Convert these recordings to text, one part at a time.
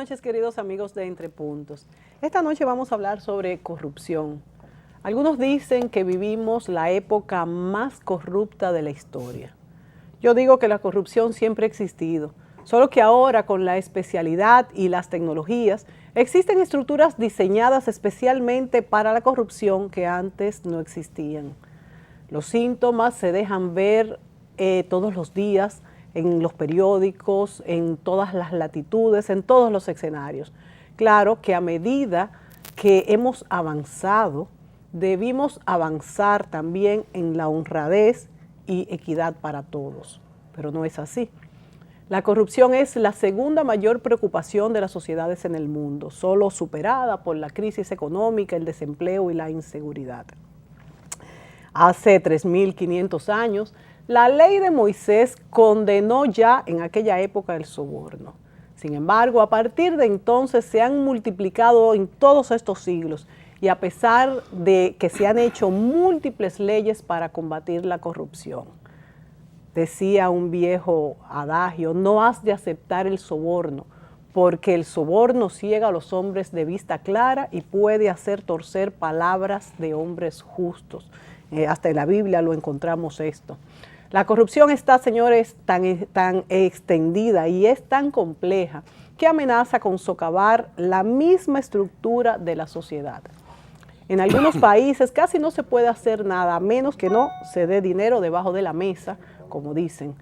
noches, queridos amigos de Entre Puntos. Esta noche vamos a hablar sobre corrupción. Algunos dicen que vivimos la época más corrupta de la historia. Yo digo que la corrupción siempre ha existido, solo que ahora con la especialidad y las tecnologías existen estructuras diseñadas especialmente para la corrupción que antes no existían. Los síntomas se dejan ver todos los días en los periódicos, en todas las latitudes, en todos los escenarios. Claro que a medida que hemos avanzado, debimos avanzar también en la honradez y equidad para todos, pero no es así. La corrupción es la segunda mayor preocupación de las sociedades en el mundo, solo superada por la crisis económica, el desempleo y la inseguridad. Hace 3.500 años, la ley de Moisés condenó ya en aquella época el soborno. Sin embargo, a partir de entonces se han multiplicado en todos estos siglos y a pesar de que se han hecho múltiples leyes para combatir la corrupción. Decía un viejo adagio, no has de aceptar el soborno, porque el soborno ciega a los hombres de vista clara y puede hacer torcer palabras de hombres justos. Hasta en la Biblia lo encontramos esto. La corrupción está, señores, tan extendida y es tan compleja que amenaza con socavar la misma estructura de la sociedad. En algunos países casi no se puede hacer nada a menos que no se dé dinero debajo de la mesa, como dicen.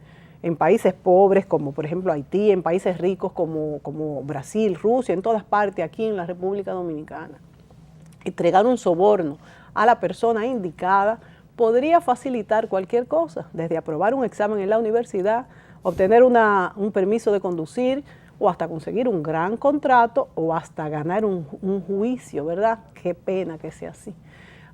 En países pobres como por ejemplo Haití, en países ricos como Brasil, Rusia, en todas partes, aquí en la República Dominicana. Entregar un soborno a la persona indicada podría facilitar cualquier cosa, desde aprobar un examen en la universidad, obtener un permiso de conducir o hasta conseguir un gran contrato o hasta ganar un juicio, ¿verdad? Qué pena que sea así.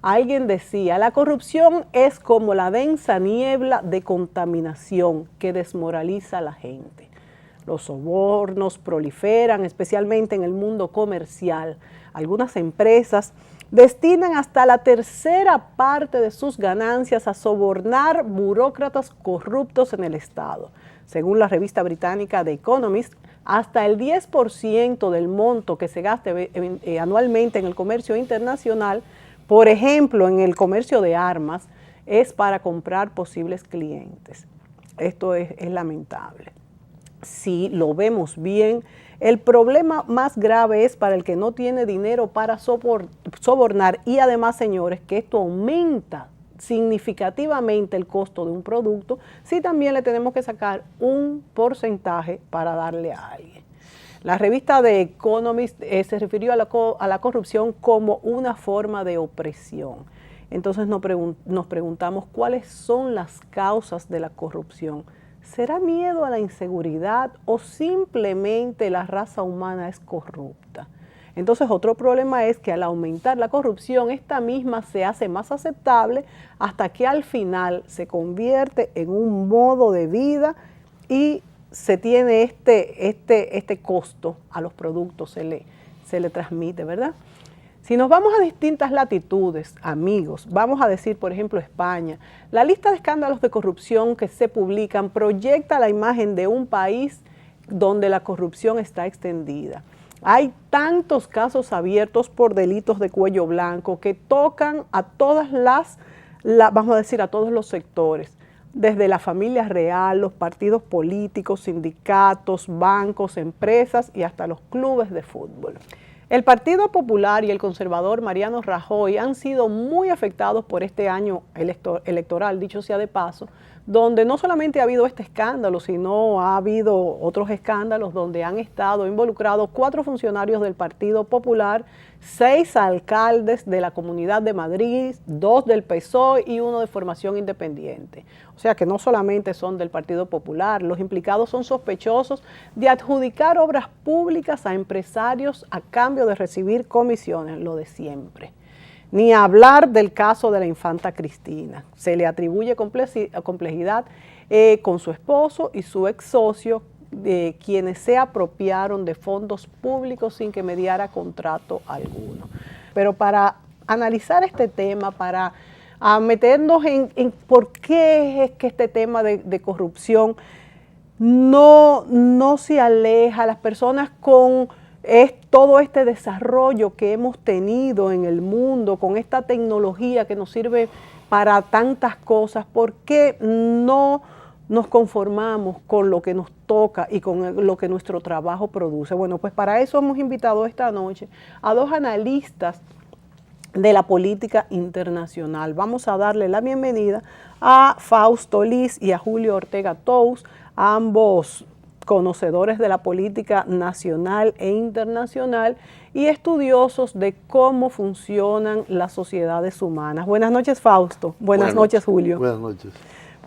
Alguien decía, la corrupción es como la densa niebla de contaminación que desmoraliza a la gente. Los sobornos proliferan, especialmente en el mundo comercial. Algunas empresas destinan hasta la tercera parte de sus ganancias a sobornar burócratas corruptos en el Estado. Según la revista británica The Economist, hasta el 10% del monto que se gaste anualmente en el comercio internacional, por ejemplo, en el comercio de armas, es para comprar posibles clientes. Esto es lamentable. Si lo vemos bien, el problema más grave es para el que no tiene dinero para sobornar y además, señores, que esto aumenta significativamente el costo de un producto si también le tenemos que sacar un porcentaje para darle a alguien. La revista The Economist se refirió a la corrupción como una forma de opresión. Entonces nos preguntamos cuáles son las causas de la corrupción. ¿Será miedo a la inseguridad o simplemente la raza humana es corrupta? Entonces otro problema es que al aumentar la corrupción, esta misma se hace más aceptable hasta que al final se convierte en un modo de vida y se tiene este costo a los productos, se le transmite, ¿verdad? Si nos vamos a distintas latitudes, amigos, vamos a decir, por ejemplo, España, la lista de escándalos de corrupción que se publican proyecta la imagen de un país donde la corrupción está extendida. Hay tantos casos abiertos por delitos de cuello blanco que tocan a vamos a decir, a todos los sectores, desde la familia real, los partidos políticos, sindicatos, bancos, empresas y hasta los clubes de fútbol. El Partido Popular y el conservador Mariano Rajoy han sido muy afectados por este año electoral, dicho sea de paso, donde no solamente ha habido este escándalo, sino ha habido otros escándalos donde han estado involucrados 4 funcionarios del Partido Popular, 6 alcaldes de la Comunidad de Madrid, 2 del PSOE y 1 de formación independiente. O sea que no solamente son del Partido Popular, los implicados son sospechosos de adjudicar obras públicas a empresarios a cambio de recibir comisiones, lo de siempre. Ni hablar del caso de la infanta Cristina. Se le atribuye complejidad con su esposo y su ex socio, quienes se apropiaron de fondos públicos sin que mediara contrato alguno. Pero para analizar este tema, para meternos en por qué es que este tema de corrupción no se aleja, las personas con es todo este desarrollo que hemos tenido en el mundo con esta tecnología que nos sirve para tantas cosas. ¿Por qué no nos conformamos con lo que nos toca y con lo que nuestro trabajo produce? Bueno, pues para eso hemos invitado esta noche a dos analistas de la política internacional. Vamos a darle la bienvenida a Fausto Liz y a Julio Ortega Tous, ambos conocedores de la política nacional e internacional y estudiosos de cómo funcionan las sociedades humanas. Buenas noches, Fausto. Buenas noches, Julio. Buenas noches.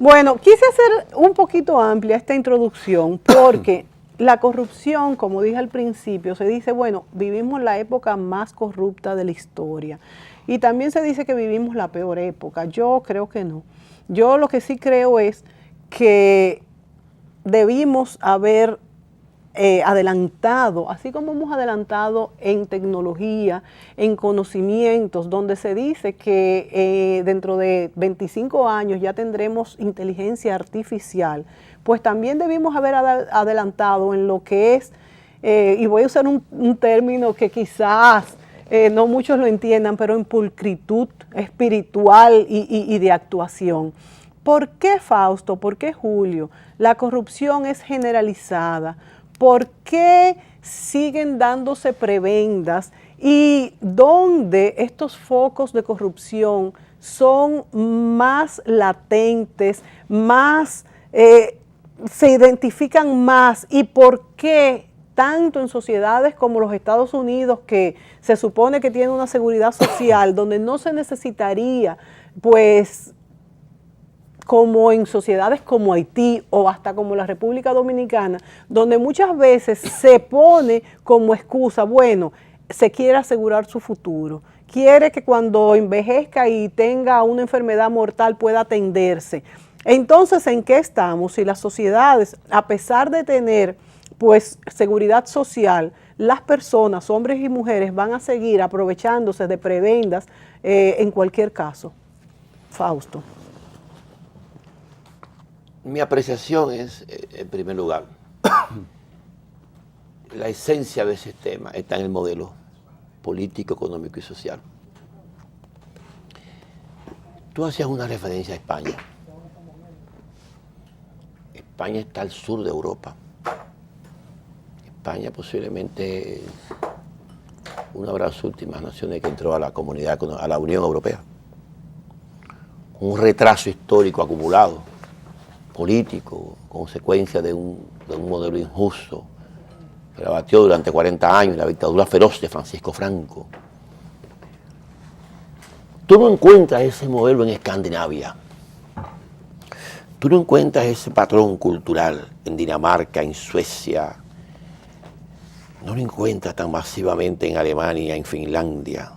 Bueno, quise hacer un poquito amplia esta introducción porque la corrupción, como dije al principio, se dice, bueno, vivimos la época más corrupta de la historia. Y también se dice que vivimos la peor época. Yo creo que no. Yo lo que sí creo es que debimos haber adelantado, así como hemos adelantado en tecnología, en conocimientos, donde se dice que dentro de 25 años ya tendremos inteligencia artificial, pues también debimos haber adelantado en lo que es, y voy a usar un término que quizás no muchos lo entiendan, pero en pulcritud espiritual y de actuación. ¿Por qué, Fausto? ¿Por qué, Julio? La corrupción es generalizada. ¿Por qué siguen dándose prebendas? ¿Y dónde estos focos de corrupción son más latentes, más se identifican más? ¿Y por qué tanto en sociedades como los Estados Unidos, que se supone que tienen una seguridad social, donde no se necesitaría, pues, como en sociedades como Haití o hasta como la República Dominicana, donde muchas veces se pone como excusa, bueno, se quiere asegurar su futuro, quiere que cuando envejezca y tenga una enfermedad mortal pueda atenderse? Entonces, ¿en qué estamos? Si las sociedades, a pesar de tener pues seguridad social, las personas, hombres y mujeres, van a seguir aprovechándose de prebendas en cualquier caso? Fausto. Mi apreciación es, en primer lugar, la esencia de ese tema está en el modelo político, económico y social. Tú hacías una referencia a España. España está al sur de Europa. España posiblemente una de las últimas naciones que entró a la comunidad, a la Unión Europea. Un retraso histórico acumulado, político, consecuencia de un modelo injusto que la batió durante 40 años, la dictadura feroz de Francisco Franco. Tú no encuentras ese modelo en Escandinavia. Tú no encuentras ese patrón cultural en Dinamarca, en Suecia. No lo encuentras tan masivamente en Alemania, en Finlandia.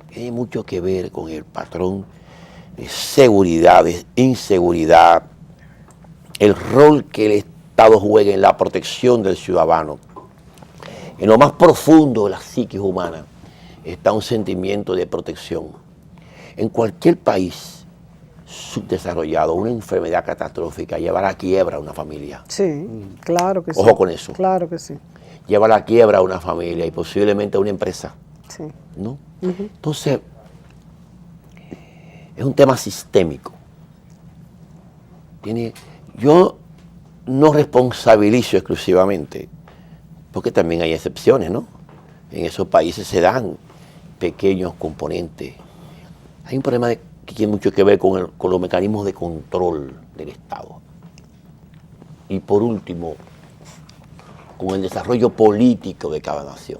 Tiene mucho que ver con el patrón de seguridad, de inseguridad, el rol que el Estado juega en la protección del ciudadano. En lo más profundo de la psiquis humana está un sentimiento de protección. En cualquier país subdesarrollado, una enfermedad catastrófica lleva a la quiebra a una familia. Sí, claro que sí. Ojo con eso. Claro que sí. Lleva a la quiebra a una familia y posiblemente a una empresa. Sí. ¿No? Entonces, es un tema sistémico. Yo no responsabilizo exclusivamente, porque también hay excepciones, ¿no? En esos países se dan pequeños componentes. Hay un problema que tiene mucho que ver con los mecanismos de control del Estado. Y por último, con el desarrollo político de cada nación.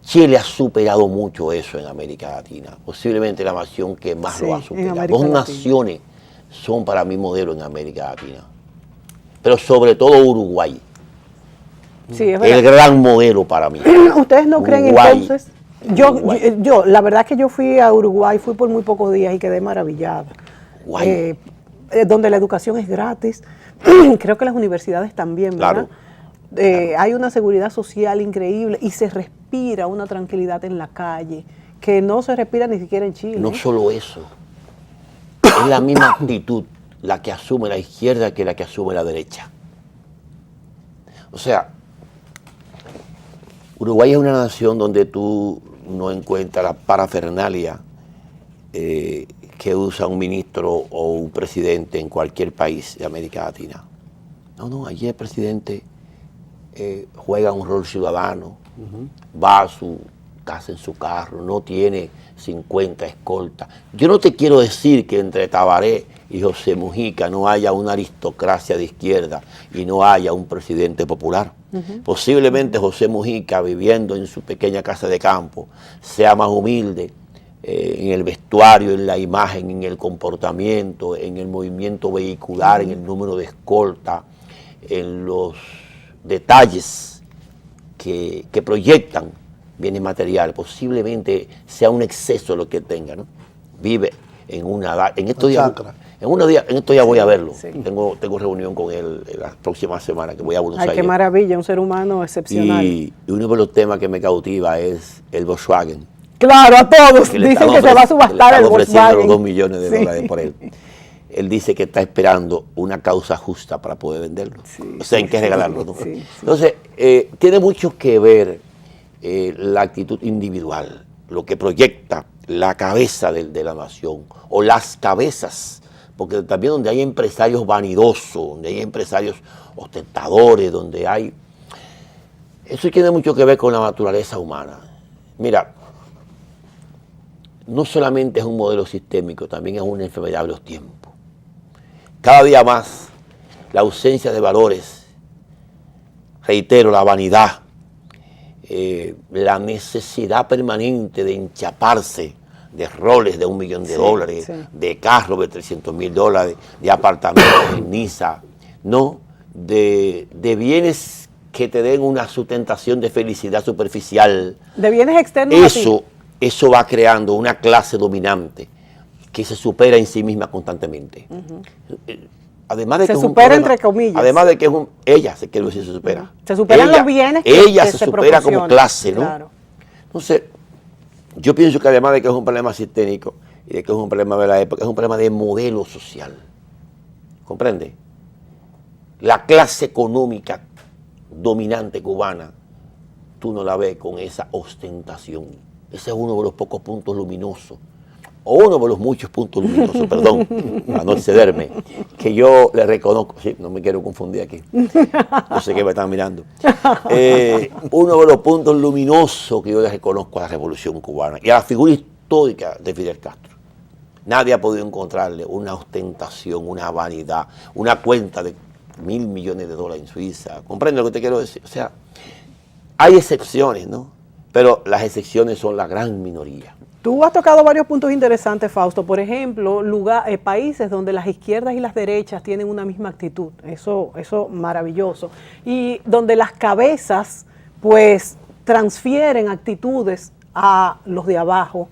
Chile ha superado mucho eso en América Latina, posiblemente la nación que más lo ha superado. Dos naciones son para mí modelo en América Latina, pero sobre todo Uruguay. Sí, es el gran modelo para mí. ¿Ustedes no creen entonces? Yo, la verdad es que yo fui a Uruguay, fui por muy pocos días y quedé maravillada. Donde la educación es gratis, creo que las universidades también, ¿verdad? Claro. Hay una seguridad social increíble y se respira una tranquilidad en la calle que no se respira ni siquiera en Chile. No solo eso, es la misma actitud la que asume la izquierda que la que asume la derecha. O sea, Uruguay es una nación donde tú no encuentras la parafernalia que usa un ministro o un presidente en cualquier país de América Latina. No, allí el presidente juega un rol ciudadano, va a su casa en su carro, no tiene 50 escoltas. Yo no te quiero decir que entre Tabaré y José Mujica no haya una aristocracia de izquierda y no haya un presidente popular. Posiblemente José Mujica, viviendo en su pequeña casa de campo, sea más humilde en el vestuario, en la imagen, en el comportamiento, en el movimiento vehicular, en el número de escolta, en los detalles que proyectan bienes materiales. Posiblemente sea un exceso lo que tenga, ¿no? Vive en en estos días voy a verlo. Sí. Tengo reunión con él la próxima semana, que voy a Buenos Aires. Qué maravilla, un ser humano excepcional. Y uno de los temas que me cautiva es el Volkswagen. Claro, a todos dicen que se va a subastar el Volkswagen. Los 2 millones de dólares por él. Él dice que está esperando una causa justa para poder venderlo. O sea, hay que regalarlo, ¿no? Entonces, tiene mucho que ver la actitud individual, lo que proyecta la cabeza de la nación, o las cabezas, porque también donde hay empresarios vanidosos, donde hay empresarios ostentadores, donde hay... Eso tiene mucho que ver con la naturaleza humana. Mira, no solamente es un modelo sistémico, también es una enfermedad de los tiempos. Cada día más, la ausencia de valores, reitero, la vanidad, la necesidad permanente de enchaparse de roles de $1 millón de dólares, de carros de $300,000, de apartamentos en Niza, no, de bienes que te den una sustentación de felicidad superficial. De bienes externos. Eso va creando una clase dominante que se supera en sí misma constantemente. Además de se que supera entre comillas. Además de que ella se quiere decir se supera. Se superan los bienes ella se supera como clase, ¿no? Claro. Entonces, yo pienso que además de que es un problema sistémico y de que es un problema de la época, es un problema de modelo social. ¿Comprende? La clase económica dominante cubana, tú no la ves con esa ostentación. Ese es uno de los pocos puntos luminosos, o uno de los muchos puntos luminosos, perdón, para no excederme, que yo le reconozco, sí, no me quiero confundir aquí, no sé qué me están mirando, uno de los puntos luminosos que yo le reconozco a la Revolución Cubana y a la figura histórica de Fidel Castro. Nadie ha podido encontrarle una ostentación, una vanidad, una cuenta de $1.000 millones en Suiza. ¿Comprende lo que te quiero decir? O sea, hay excepciones, ¿no? Pero las excepciones son la gran minoría. Tú has tocado varios puntos interesantes, Fausto. Por ejemplo, países donde las izquierdas y las derechas tienen una misma actitud. Eso maravilloso. Y donde las cabezas, pues, transfieren actitudes a los de abajo.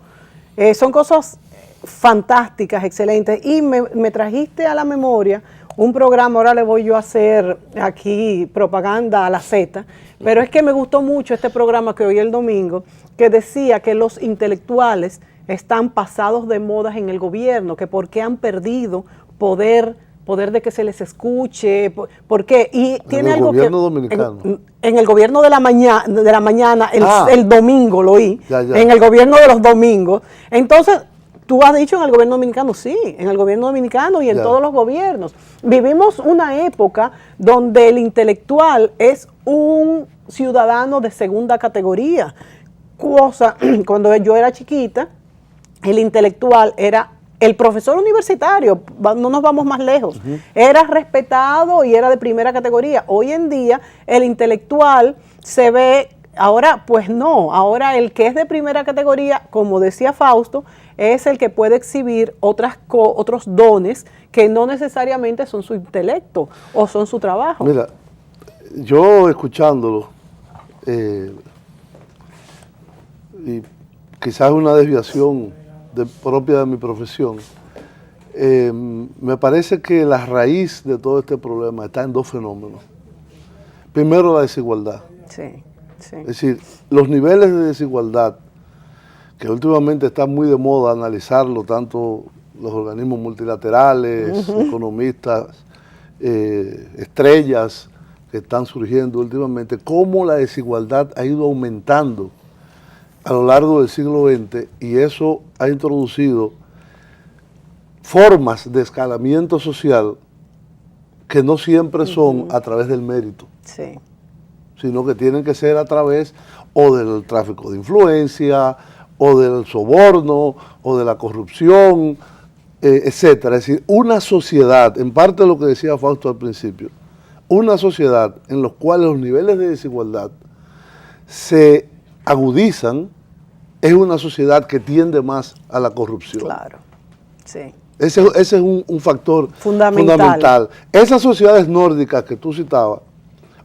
Son cosas fantásticas, excelentes. Y me trajiste a la memoria un programa, ahora le voy yo a hacer aquí propaganda a la Z, pero es que me gustó mucho este programa que oí el domingo, que decía que los intelectuales están pasados de modas en el gobierno, que por qué han perdido poder de que se les escuche, ¿por qué? Y tiene algo que... Dominicano. En el gobierno de la mañana, el domingo lo oí, en el gobierno de los domingos. Entonces, tú has dicho en el gobierno dominicano, sí, en el gobierno dominicano y en todos los gobiernos. Vivimos una época donde el intelectual es un ciudadano de segunda categoría. Cuando yo era chiquita, el intelectual era el profesor universitario, no nos vamos más lejos, era respetado y era de primera categoría. Hoy en día el intelectual se ve, ahora pues no, ahora el que es de primera categoría, como decía Fausto, es el que puede exhibir otros dones que no necesariamente son su intelecto o son su trabajo. Mira, yo escuchándolo, y quizás una desviación propia de mi profesión, me parece que la raíz de todo este problema está en dos fenómenos. Primero, la desigualdad. Sí. Es decir, los niveles de desigualdad, que últimamente está muy de moda analizarlo, tanto los organismos multilaterales, economistas, estrellas que están surgiendo últimamente, cómo la desigualdad ha ido aumentando a lo largo del siglo XX y eso ha introducido formas de escalamiento social que no siempre son a través del mérito, Sí. sino que tienen que ser a través o del tráfico de influencia, o del soborno, o de la corrupción, etcétera. Es decir, una sociedad, en parte de lo que decía Fausto al principio, una sociedad en la cual los niveles de desigualdad se agudizan, es una sociedad que tiende más a la corrupción. Claro, sí. Ese es un factor Fundamental. fundamental. Esas sociedades nórdicas que tú citabas,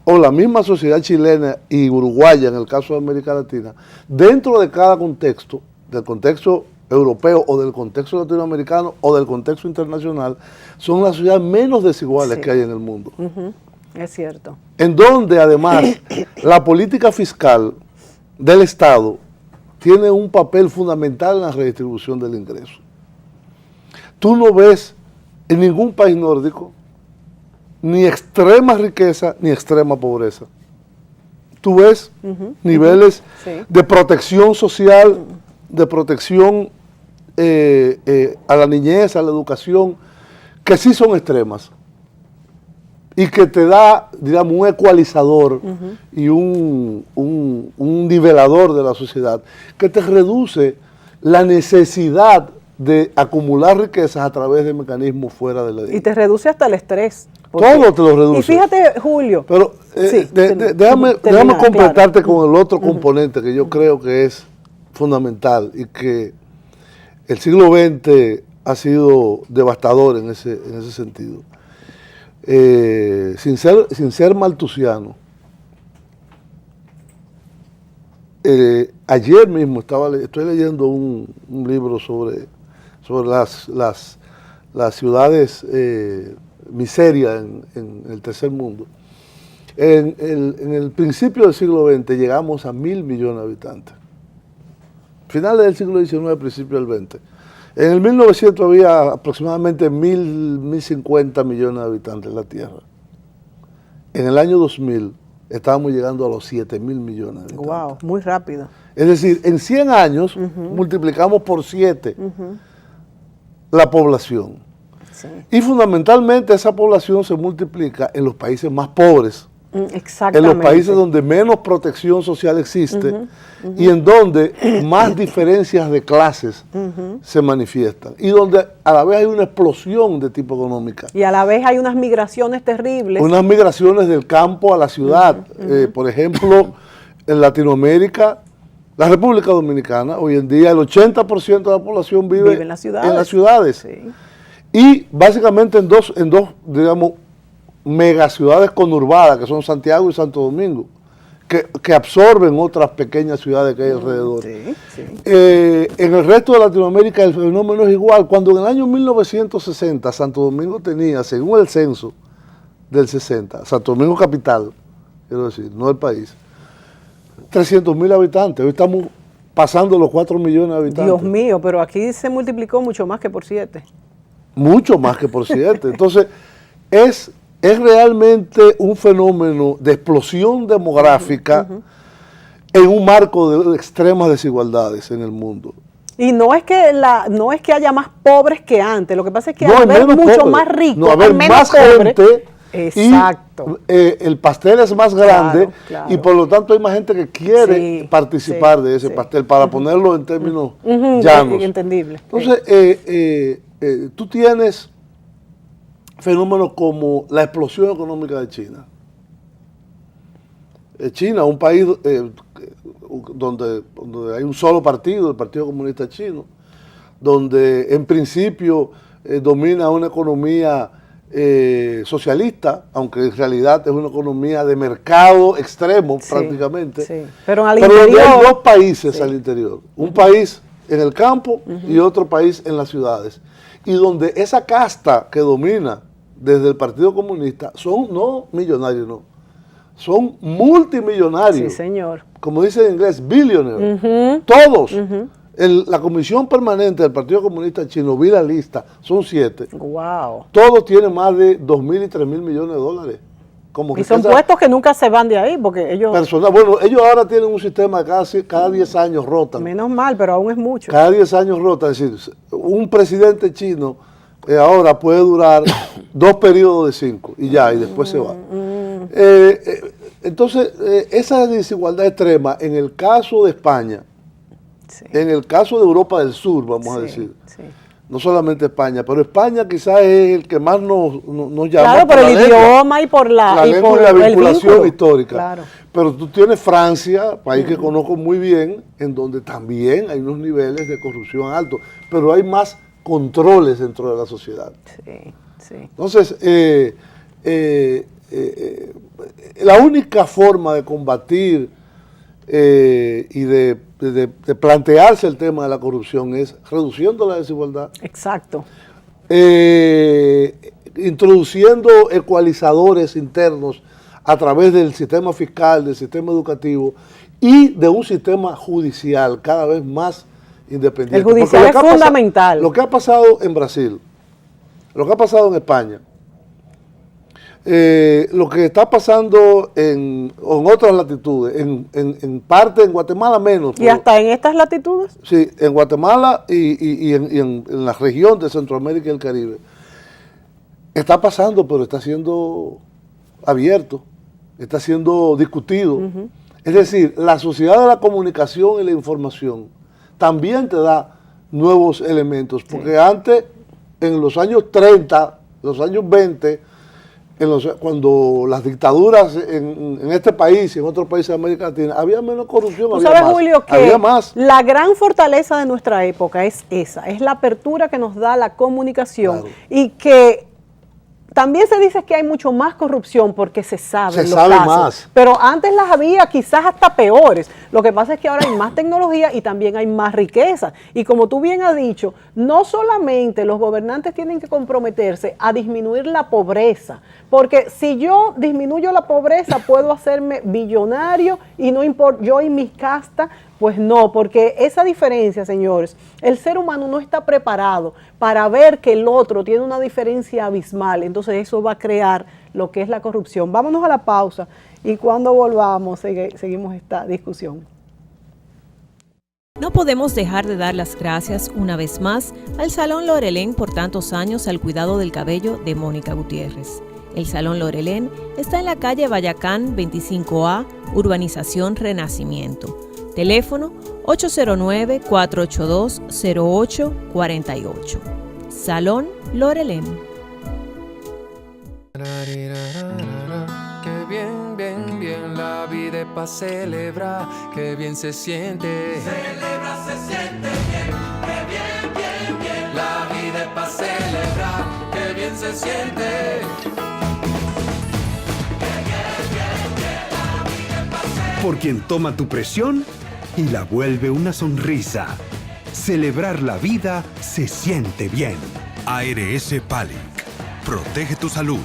o la misma sociedad chilena y uruguaya en el caso de América Latina, dentro de cada contexto, del contexto europeo o del contexto latinoamericano o del contexto internacional, son las sociedades menos desiguales Sí. que hay en el mundo. Es cierto. En donde además la política fiscal del Estado tiene un papel fundamental en la redistribución del ingreso. Tú no ves en ningún país nórdico ni extrema riqueza ni extrema pobreza. Tú ves niveles Sí. de protección social, de protección a la niñez, a la educación, que sí son extremas y que te da, digamos, un ecualizador y un nivelador de la sociedad que te reduce la necesidad de acumular riquezas a través de mecanismos fuera de la ley. Y te reduce hasta el estrés. Todo te lo reduce. Y fíjate, Julio. Pero Sí, déjame termina, completarte claro. con el otro componente que yo creo que es fundamental y que el siglo XX ha sido devastador en ese sentido. Sin ser maltusiano, ayer mismo estoy leyendo un libro sobre las ciudades miseria en el tercer mundo. En el principio del siglo XX llegamos a 1.000 millones de habitantes. Finales del siglo XIX, principio del XX. En el 1900 había aproximadamente 1.050 millones de habitantes en la Tierra. En el año 2000 estábamos llegando a los 7.000 millones de habitantes. Wow, muy rápido. Es decir, en 100 años multiplicamos por 7 la población. Sí. Y fundamentalmente esa población se multiplica en los países más pobres, en Exactamente. los países donde menos protección social existe y en donde más diferencias de clases se manifiestan y donde a la vez hay una explosión de tipo económica. Y a la vez hay unas migraciones terribles. Unas migraciones del campo a la ciudad. Por ejemplo, en Latinoamérica, la República Dominicana, hoy en día el 80% de la población vive en las ciudades. Sí. Y básicamente en dos, digamos, megaciudades conurbadas, que son Santiago y Santo Domingo, que absorben otras pequeñas ciudades que hay alrededor. Sí, sí. En el resto de Latinoamérica el fenómeno es igual. Cuando en el año 1960 Santo Domingo tenía, según el censo del 60, Santo Domingo capital, quiero decir, no el país, 300.000 habitantes. Hoy estamos pasando los 4 millones de habitantes. Dios mío, pero aquí se multiplicó mucho más que por 7. Mucho más que por 7. Entonces, es realmente un fenómeno de explosión demográfica en un marco de extremas desigualdades en el mundo. Y no es que haya más pobres que antes, lo que pasa es que No, al hay haber menos mucho pobres. más ricos, No, haber hay menos más pobres. gente. Exacto. Y el pastel es más grande Claro. y por lo tanto hay más gente que quiere Sí, participar de ese sí. pastel, para ponerlo en términos llanos. Entendible. Entonces, tú tienes fenómenos como la explosión económica de China. China, un país donde hay un solo partido, el Partido Comunista Chino, donde en principio domina una economía socialista, aunque en realidad es una economía de mercado extremo prácticamente. Sí. Pero al donde interior, hay dos países sí. al interior, un país en el campo y otro país en las ciudades. Y donde esa casta que domina desde el Partido Comunista son no millonarios, no, son multimillonarios. Sí, señor. Como dice en inglés, billionaires. Todos. La Comisión Permanente del Partido Comunista Chino, vi la lista, son 7. Wow. Todos tienen más de 2.000 y 3.000 millones de dólares como que y son puestos que nunca se van de ahí, porque ellos... Bueno, ellos ahora tienen un sistema de cada 10 años rotan. Menos mal, pero aún es mucho. Cada 10 años rotan, es decir, un presidente chino ahora puede durar 2 periodos de 5 y ya, y después se va. Entonces, esa desigualdad extrema, en el caso de España, sí, en el caso de Europa del Sur, vamos a decir, sí, no solamente España, pero España quizás es el que más nos llama. Claro, por el idioma y por la vinculación histórica. Claro. Pero tú tienes Francia, país que conozco muy bien, en donde también hay unos niveles de corrupción altos, pero hay más controles dentro de la sociedad. Sí, sí. Entonces, la única forma de combatir y de plantearse el tema de la corrupción es reduciendo la desigualdad. Exacto. Introduciendo ecualizadores internos a través del sistema fiscal, del sistema educativo y de un sistema judicial cada vez más independiente. El judicial es fundamental. Lo que ha pasado en Brasil, lo que ha pasado en España, lo que está pasando en otras latitudes, en parte en Guatemala menos. ¿Y hasta en estas latitudes? Sí, en Guatemala y en la región de Centroamérica y el Caribe. Está pasando, pero está siendo abierto, está siendo discutido. Es decir, la sociedad de la comunicación y la información también te da nuevos elementos, porque antes, en los años 30, los años 20, cuando las dictaduras en este país y en otros países de América Latina, había menos corrupción, había más. Julio, que había más. La gran fortaleza de nuestra época es esa, es la apertura que nos da la comunicación, claro, y que también se dice que hay mucho más corrupción porque se sabe los casos, más. Pero antes las había quizás hasta peores. Lo que pasa es que ahora hay más tecnología y también hay más riqueza. Y como tú bien has dicho, no solamente los gobernantes tienen que comprometerse a disminuir la pobreza, porque si yo disminuyo la pobreza puedo hacerme billonario y no importa, yo y mi casta, pues no, porque esa diferencia, señores, el ser humano no está preparado para ver que el otro tiene una diferencia abismal, entonces eso va a crear lo que es la corrupción. Vámonos a la pausa y cuando volvamos seguimos esta discusión. No podemos dejar de dar las gracias una vez más al Salón Lorelén por tantos años al cuidado del cabello de Mónica Gutiérrez. El Salón Lorelén está en la calle Bayacán 25A, Urbanización Renacimiento. Teléfono 809-482-0848. Salón Lorelén. Qué bien, bien, bien, la vida es para celebrar, qué bien se siente. Celebra, se siente bien, qué bien, bien, bien. La vida es para celebrar, qué bien se siente. Por quien toma tu presión y la vuelve una sonrisa. Celebrar la vida se siente bien. ARS Palic. Protege tu salud.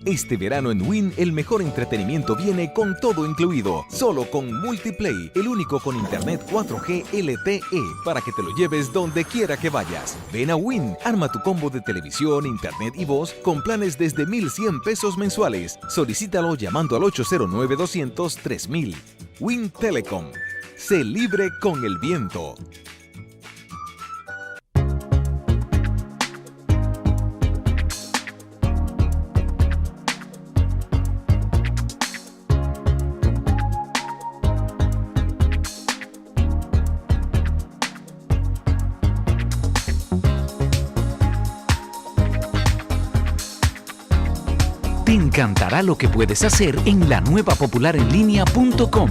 Este verano en Wynn el mejor entretenimiento viene con todo incluido. Solo con Multiplay, el único con internet 4G LTE para que te lo lleves donde quiera que vayas. Ven a Wynn, arma tu combo de televisión, internet y voz con planes desde 1,100 pesos mensuales. Solicítalo llamando al 809-200-3000. Wynn Telecom. Sé libre con el viento. Te encantará lo que puedes hacer en la nueva popularenlinea.com.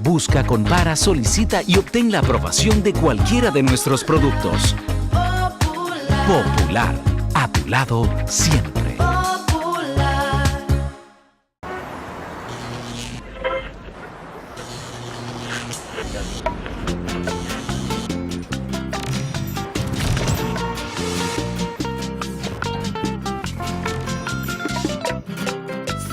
Busca, compara, solicita y obtén la aprobación de cualquiera de nuestros productos. Popular, a tu lado siempre.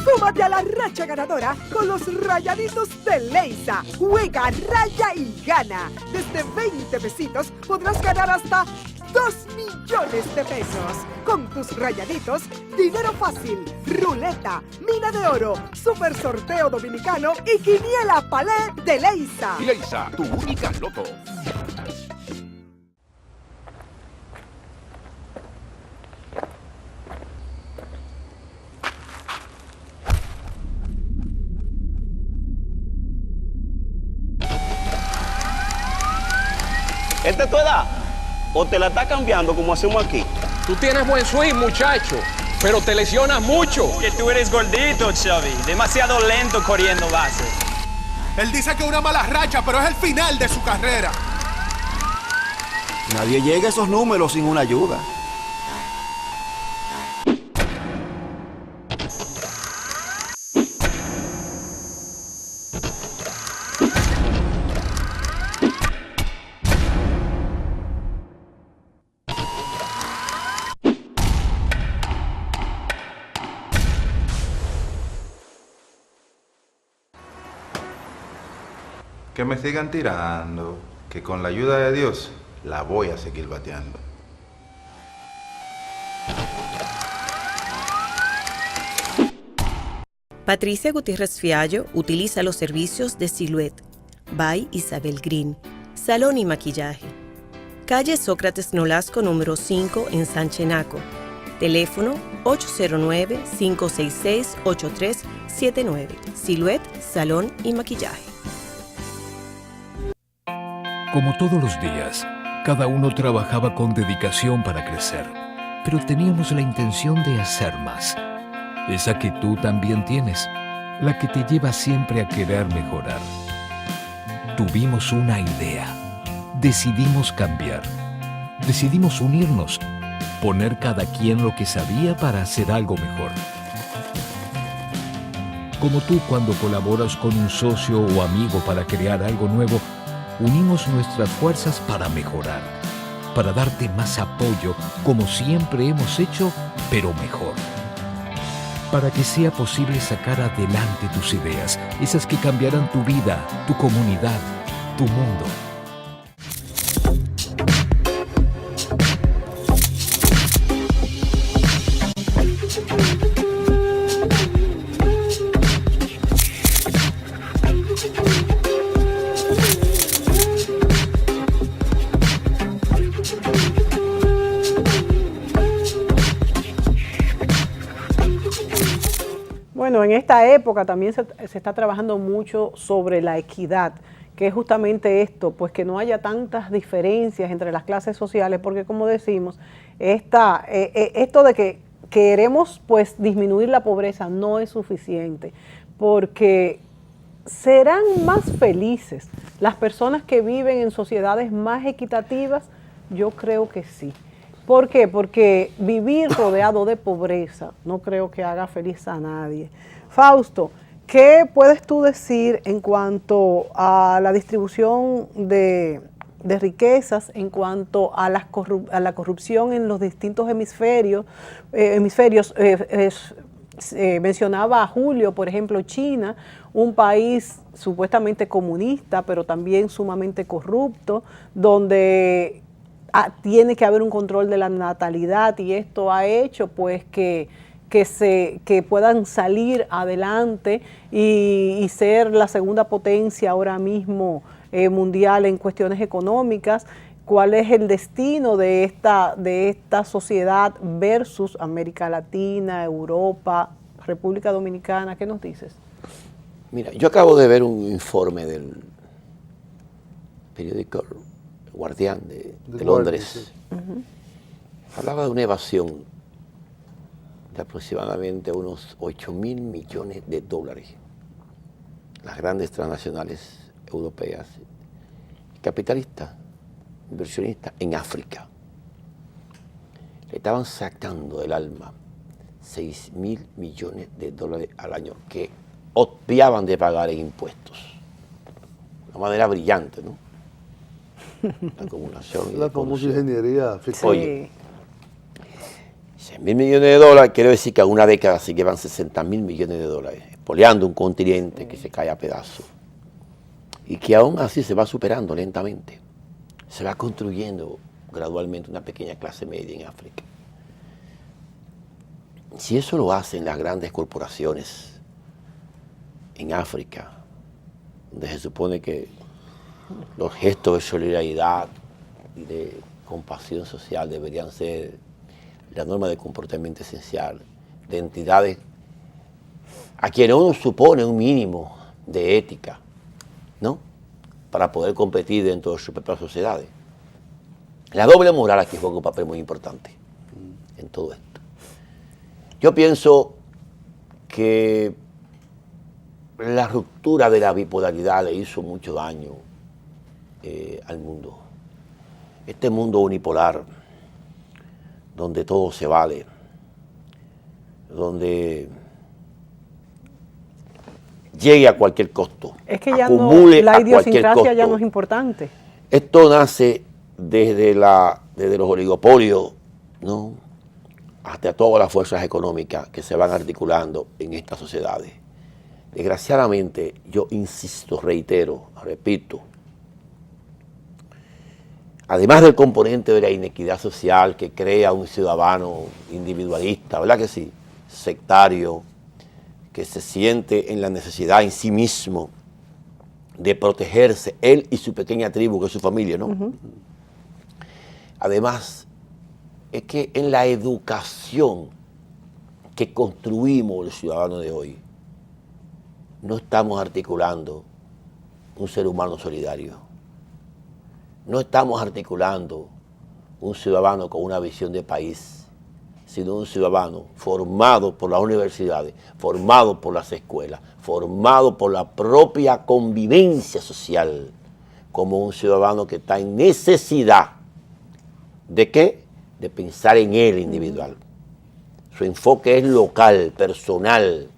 Súmate a la racha ganadora con los rayaditos de Leisa. Juega, raya y gana. Desde 20 pesitos podrás ganar hasta 2 millones de pesos. Con tus rayaditos, dinero fácil, ruleta, mina de oro, super sorteo dominicano y quiniela palé de Leisa. Leisa, tu única loto. ¿Esta es tu edad? ¿O te la está cambiando como hacemos aquí? Tú tienes buen swing, muchacho, pero te lesionas mucho. Que tú eres gordito, Xavi. Demasiado lento corriendo base. Él dice que una mala racha, pero es el final de su carrera. Nadie llega a esos números sin una ayuda. Que me sigan tirando, que con la ayuda de Dios la voy a seguir bateando. Patricia Gutiérrez Fiallo utiliza los servicios de Silhouette, by Isabel Green, salón y maquillaje. Calle Sócrates Nolasco número 5 en Sanchenaco. Teléfono 809-566-8379. Silhouette, salón y maquillaje. Como todos los días, cada uno trabajaba con dedicación para crecer, pero teníamos la intención de hacer más. Esa que tú también tienes, la que te lleva siempre a querer mejorar. Tuvimos una idea, decidimos cambiar, decidimos unirnos, poner cada quien lo que sabía para hacer algo mejor. Como tú cuando colaboras con un socio o amigo para crear algo nuevo, unimos nuestras fuerzas para mejorar, para darte más apoyo, como siempre hemos hecho, pero mejor. Para que sea posible sacar adelante tus ideas, esas que cambiarán tu vida, tu comunidad, tu mundo. Bueno, en esta época también se está trabajando mucho sobre la equidad, que es justamente esto, pues que no haya tantas diferencias entre las clases sociales, porque como decimos, esto de que queremos pues disminuir la pobreza no es suficiente, porque serán más felices las personas que viven en sociedades más equitativas. Yo creo que sí. ¿Por qué? Porque vivir rodeado de pobreza no creo que haga feliz a nadie. Fausto, ¿qué puedes tú decir en cuanto a la distribución de riquezas, en cuanto a la corrupción en los distintos hemisferios? Mencionaba a Julio, por ejemplo, China, un país supuestamente comunista, pero también sumamente corrupto, donde tiene que haber un control de la natalidad, y esto ha hecho pues que puedan salir adelante y ser la segunda potencia ahora mismo mundial en cuestiones económicas. ¿Cuál es el destino de esta sociedad versus América Latina, Europa, República Dominicana? ¿Qué nos dices? Mira, yo acabo de ver un informe del periódico Guardián de Londres. Sí. Hablaba de una evasión de aproximadamente unos 8.000 millones de dólares. Las grandes transnacionales europeas, capitalistas, inversionistas en África, le estaban sacando del alma 6.000 millones de dólares al año que obviaban de pagar en impuestos. Una manera brillante, ¿no? La acumulación. La famosa ingeniería fiscal. Oye, 6.000 millones de dólares, quiere decir que a una década se llevan 60.000 millones de dólares, espoleando un continente que se cae a pedazos. Y que aún así se va superando lentamente. Se va construyendo gradualmente una pequeña clase media en África. Si eso lo hacen las grandes corporaciones en África, donde se supone que los gestos de solidaridad y de compasión social deberían ser la norma de comportamiento esencial de entidades a quienes uno supone un mínimo de ética, ¿no?, para poder competir dentro de sus propias sociedades. La doble moral aquí juega un papel muy importante en todo esto. Yo pienso que la ruptura de la bipolaridad le hizo mucho daño al mundo. Este mundo unipolar, donde todo se vale, donde llegue a cualquier costo, es que ya acumule la a cualquier idiosincrasia costo. ya no es importante. Esto nace desde los oligopolios, ¿no?, hasta todas las fuerzas económicas que se van articulando en estas sociedades. Desgraciadamente, yo insisto, reitero, repito, además del componente de la inequidad social que crea un ciudadano individualista, ¿verdad que sí?, sectario, que se siente en la necesidad en sí mismo de protegerse, él y su pequeña tribu, que es su familia, ¿no? Uh-huh. Además, es que en la educación que construimos los ciudadanos de hoy, no estamos articulando un ser humano solidario. No estamos articulando un ciudadano con una visión de país, sino un ciudadano formado por las universidades, formado por las escuelas, formado por la propia convivencia social, como un ciudadano que está en necesidad ¿de qué? De pensar en él individual. Su enfoque es local, personal.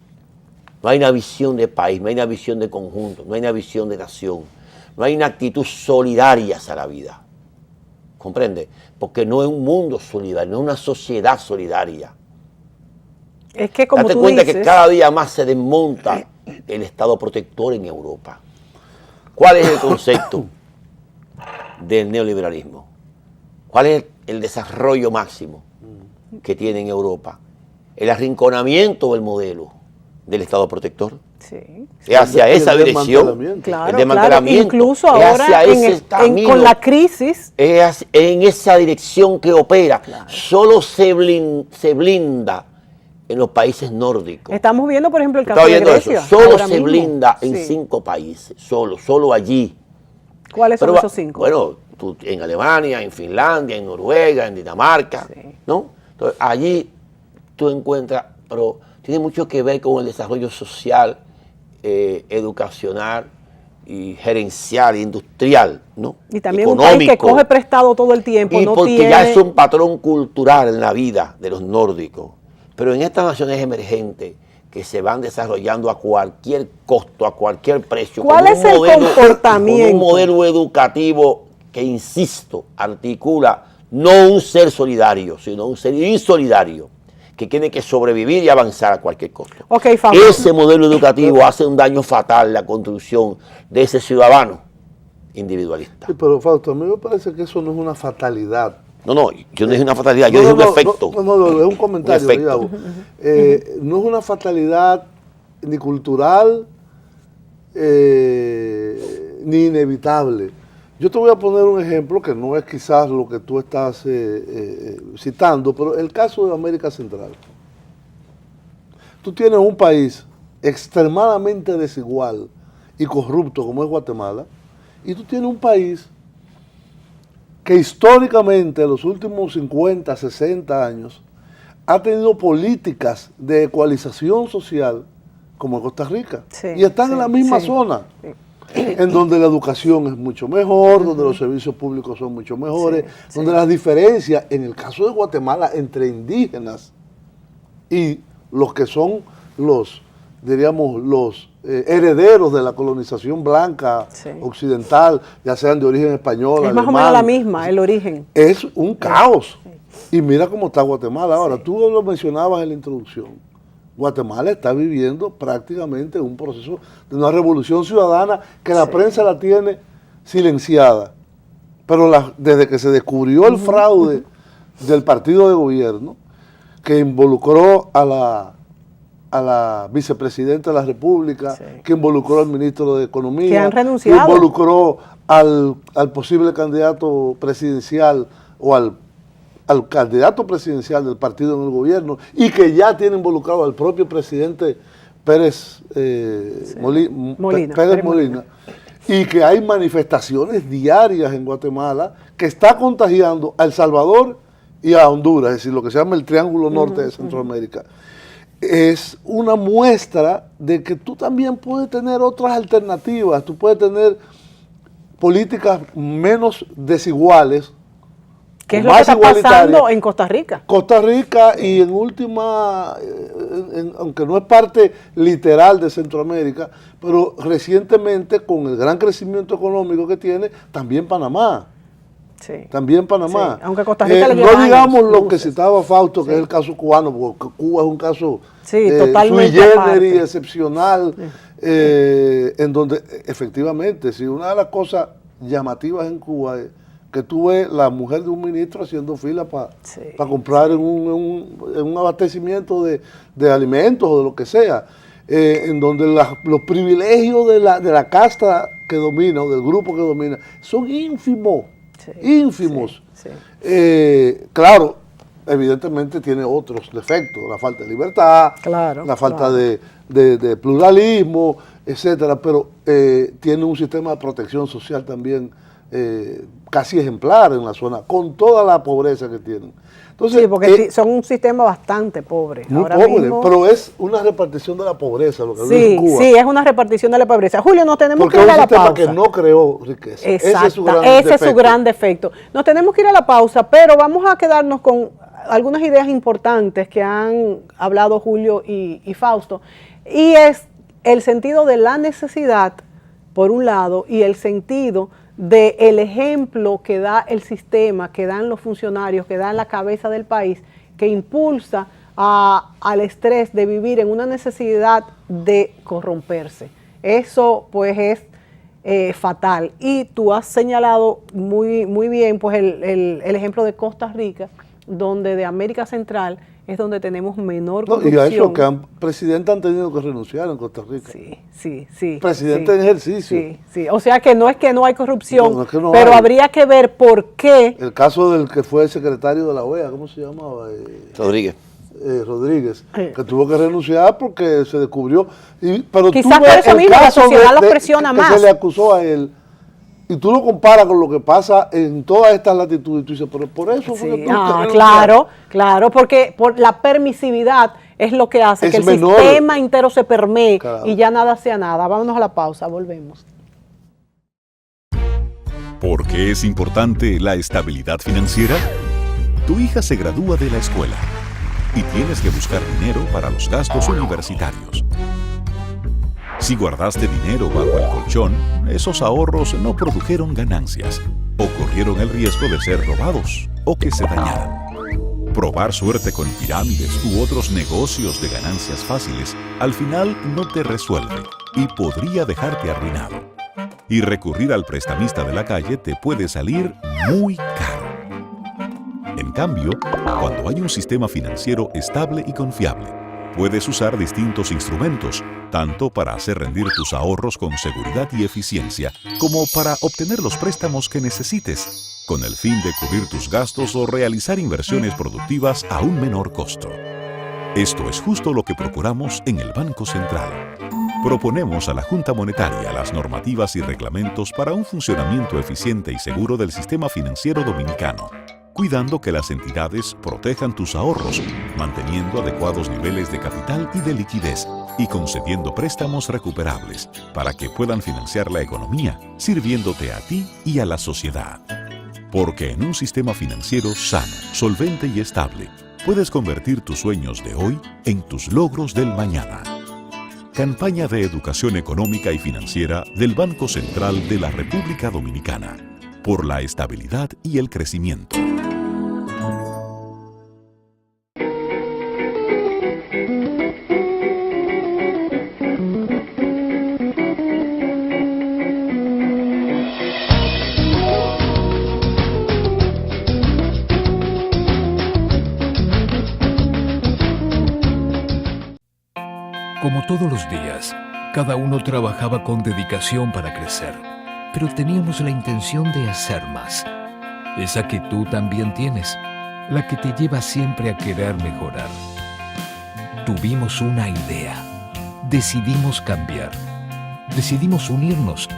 No hay una visión de país, no hay una visión de conjunto, no hay una visión de nación, no hay una actitud solidaria hacia la vida. ¿Comprende? Porque no es un mundo solidario, no es una sociedad solidaria. Es que como date tú cuenta dices, que cada día más se desmonta el Estado protector en Europa. ¿Cuál es el concepto del neoliberalismo? ¿Cuál es el desarrollo máximo que tiene en Europa? El arrinconamiento del modelo del Estado protector. Sí. Es hacia esa dirección. Claro, el desmantelamiento. Claro. Incluso ahora con la crisis. Es en esa dirección que opera. Claro. Solo se blinda en los países nórdicos. Estamos viendo, por ejemplo, el caso de Grecia. Eso. Solo se blinda en 5 países. Solo allí. ¿Cuáles son esos 5? Bueno, en Alemania, en Finlandia, en Noruega, en Dinamarca, ¿no? Entonces, allí tú encuentras, pero tiene mucho que ver con el desarrollo social, educacional y gerencial, industrial, ¿no? Y también económico. Un país que coge prestado todo el tiempo. Y no porque tiene... ya es un patrón cultural en la vida de los nórdicos. Pero en estas naciones emergentes que se van desarrollando a cualquier costo, a cualquier precio. ¿Cuál es el comportamiento? Con un modelo educativo que, insisto, articula no un ser solidario, sino un ser insolidario, que tiene que sobrevivir y avanzar a cualquier costo. Okay, ese modelo educativo hace un daño fatal en la construcción de ese ciudadano individualista. Sí, pero Fausto, a mí me parece que eso no es una fatalidad. No, yo no dije una fatalidad, yo dije un efecto. No, es un comentario, digamos. No es una fatalidad ni cultural ni inevitable. Yo te voy a poner un ejemplo que no es quizás lo que tú estás citando, pero el caso de América Central. Tú tienes un país extremadamente desigual y corrupto como es Guatemala, y tú tienes un país que históricamente en los últimos 50, 60 años ha tenido políticas de ecualización social como en Costa Rica. Sí, y están en la misma zona, en donde la educación es mucho mejor, donde los servicios públicos son mucho mejores, donde las diferencias, en el caso de Guatemala, entre indígenas y los que son los, diríamos, los herederos de la colonización blanca occidental, ya sean de origen español, es alemán, más o menos la misma, el origen. Es un caos. Y mira cómo está Guatemala ahora. Tú lo mencionabas en la introducción. Guatemala está viviendo prácticamente un proceso de una revolución ciudadana que la prensa la tiene silenciada. pero desde que se descubrió el fraude del partido de gobierno, que involucró a la vicepresidenta de la República, que involucró al ministro de Economía, que han renunciado, que involucró al posible candidato presidencial o al candidato presidencial del partido en el gobierno, y que ya tiene involucrado al propio presidente Pérez Molina, y que hay manifestaciones diarias en Guatemala que está contagiando a El Salvador y a Honduras, es decir, lo que se llama el Triángulo Norte de Centroamérica. Es una muestra de que tú también puedes tener otras alternativas, tú puedes tener políticas menos desiguales, ¿qué es lo que está pasando en Costa Rica? Costa Rica y en última, aunque no es parte literal de Centroamérica, pero recientemente con el gran crecimiento económico que tiene, también Panamá. Sí. También Panamá. Sí. Aunque Costa Rica le no digamos lo que citaba Fausto, que es el caso cubano, porque Cuba es un caso totalmente sui generis, excepcional, en donde efectivamente, si una de las cosas llamativas en Cuba es que tú ves la mujer de un ministro haciendo fila para comprar en un abastecimiento de alimentos o de lo que sea, en donde los privilegios de la casta que domina o del grupo que domina son ínfimos, ínfimos. Claro, evidentemente tiene otros defectos, la falta de libertad, la falta de pluralismo, etcétera, pero tiene un sistema de protección social también casi ejemplar en la zona, con toda la pobreza que tienen. Entonces, sí, porque son un sistema bastante pobre. Muy ahora pobre, mismo, pero es una repartición de la pobreza, lo que sí, en Cuba. sí, es una repartición de la pobreza. Julio, nos tenemos porque que ir a la pausa. Porque es un sistema que no creó riqueza. Exacto, ese es su gran defecto. Nos tenemos que ir a la pausa, pero vamos a quedarnos con algunas ideas importantes que han hablado Julio y Fausto, y es el sentido de la necesidad, por un lado, y el sentido del ejemplo que da el sistema, que dan los funcionarios, que dan la cabeza del país, que impulsa al estrés de vivir en una necesidad de corromperse. Eso pues es fatal. Y tú has señalado muy bien pues el ejemplo de Costa Rica, donde de América Central es donde tenemos menor corrupción. Y a eso que presidentes han tenido que renunciar en Costa Rica. Sí. Presidente en ejercicio. Sí. O sea que no es que no hay corrupción, no es que no pero hay. Habría que ver por qué. El caso del que fue el secretario de la OEA, ¿cómo se llamaba? Rodríguez, que tuvo que renunciar porque se descubrió. Pero quizás por eso mismo la sociedad los presiona más. Que se le acusó a él. Y tú lo comparas con lo que pasa en todas estas latitudes y tú dices, pero por eso fue que tú claro, porque por la permisividad es lo que hace que el sistema entero se permee y ya nada sea nada. Vámonos a la pausa, volvemos. ¿Por qué es importante la estabilidad financiera? Tu hija se gradúa de la escuela y tienes que buscar dinero para los gastos universitarios. Si guardaste dinero bajo el colchón, esos ahorros no produjeron ganancias o corrieron el riesgo de ser robados o que se dañaran. Probar suerte con pirámides u otros negocios de ganancias fáciles al final no te resuelve y podría dejarte arruinado. Y recurrir al prestamista de la calle te puede salir muy caro. En cambio, cuando hay un sistema financiero estable y confiable, puedes usar distintos instrumentos, tanto para hacer rendir tus ahorros con seguridad y eficiencia, como para obtener los préstamos que necesites, con el fin de cubrir tus gastos o realizar inversiones productivas a un menor costo. Esto es justo lo que procuramos en el Banco Central. Proponemos a la Junta Monetaria las normativas y reglamentos para un funcionamiento eficiente y seguro del sistema financiero dominicano, cuidando que las entidades protejan tus ahorros, manteniendo adecuados niveles de capital y de liquidez, y concediendo préstamos recuperables para que puedan financiar la economía, sirviéndote a ti y a la sociedad. Porque en un sistema financiero sano, solvente y estable, puedes convertir tus sueños de hoy en tus logros del mañana. Campaña de Educación Económica y Financiera del Banco Central de la República Dominicana, por la estabilidad y el crecimiento. Como todos los días, cada uno trabajaba con dedicación para crecer, pero teníamos la intención de hacer más. Esa que tú también tienes, la que te lleva siempre a querer mejorar. Tuvimos una idea, decidimos cambiar, decidimos unirnos,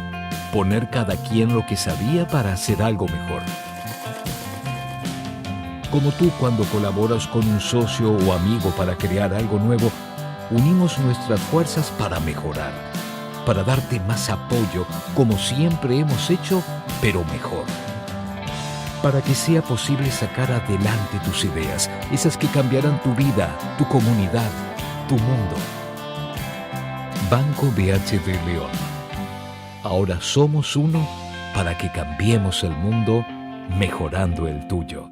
poner cada quien lo que sabía para hacer algo mejor. Como tú cuando colaboras con un socio o amigo para crear algo nuevo, unimos nuestras fuerzas para mejorar, para darte más apoyo como siempre hemos hecho, pero mejor. Para que sea posible sacar adelante tus ideas, esas que cambiarán tu vida, tu comunidad, tu mundo. Banco BHD León. Ahora somos uno para que cambiemos el mundo mejorando el tuyo.